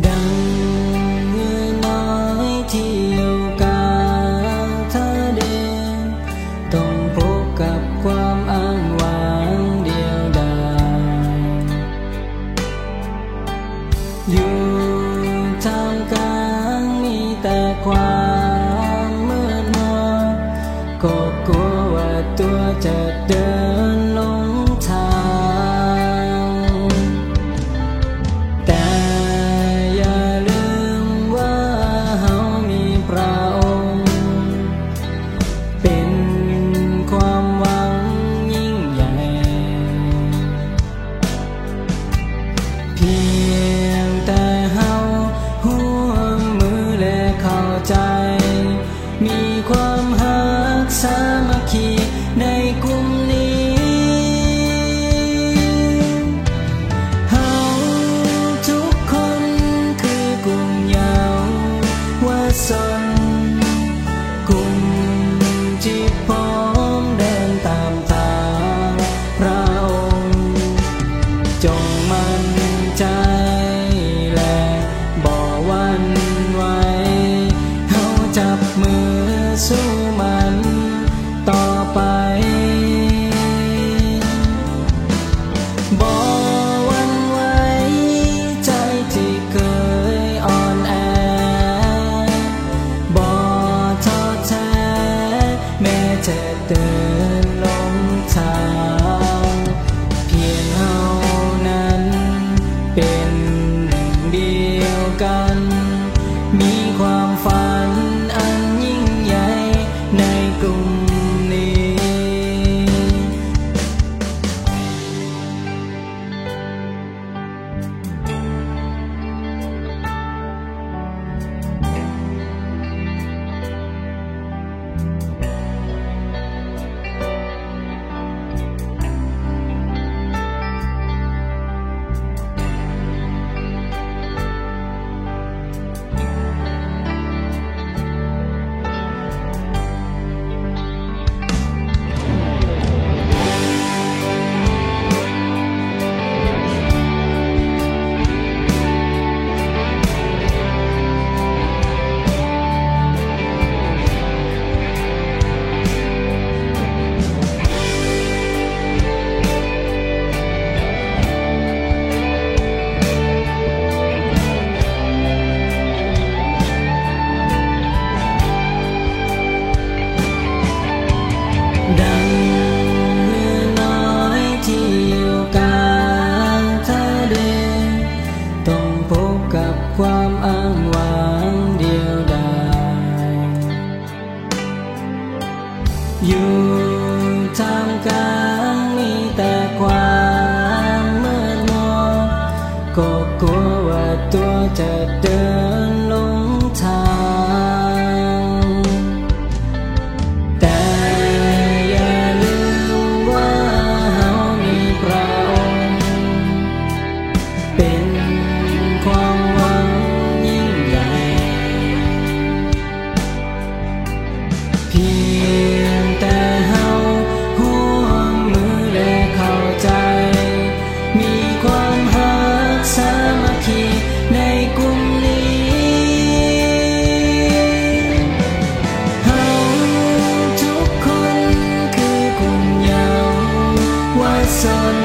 ดังเงยน้อยที่อยู่กลางทะเลต้องพบกับความอ้างว้างเดียวดายอยู่ท่ามกลางมีแต่ความมืดมนก็กลัวว่าตัวจะเดินหลงทางแต่อย่าลืมว่าเฮามีพระองค์เป็นความหวังยิ่งใหญ่เพียงแต่เฮาร่วมมือและเข้าใจมีความหักสามัคคีในกลุ่มนี้เฮาทุกคนคือกลุ่มเยาวชนกลุ่มที่พร้อมเดินตามทางพระองค์จงมั่นใจและบ่หวั่นไหวเฮาจับมือสู้มันต่อไปบ่หวั่นไหวใจที่เคยอ่อนแอบ่ท้อแท้แม้จะเดินหลงทางเพียงเฮานั้นเป็นหนึ่งเดียวกันมีความฝันอันยิ่งใหญ่ในกลุ่มนี้ดังเรือน้อยที่อยู่กลางทะเลต้องพบกับความอ้างว้างเดียวดายอยู่ท่ามกลางมีแต่ความมืดมนก็กลัวว่าตัวจะเดินหลงทางแต่อย่าลืมว่าเฮามีพระองค์เป็นความหวังยิ่งใหญ่เพียงแต่เฮาร่วมมือและเข้าใจมีความหักสามัคคีในกลุ่มนี้เฮาทุกคนคือกลุ่มเยาวชน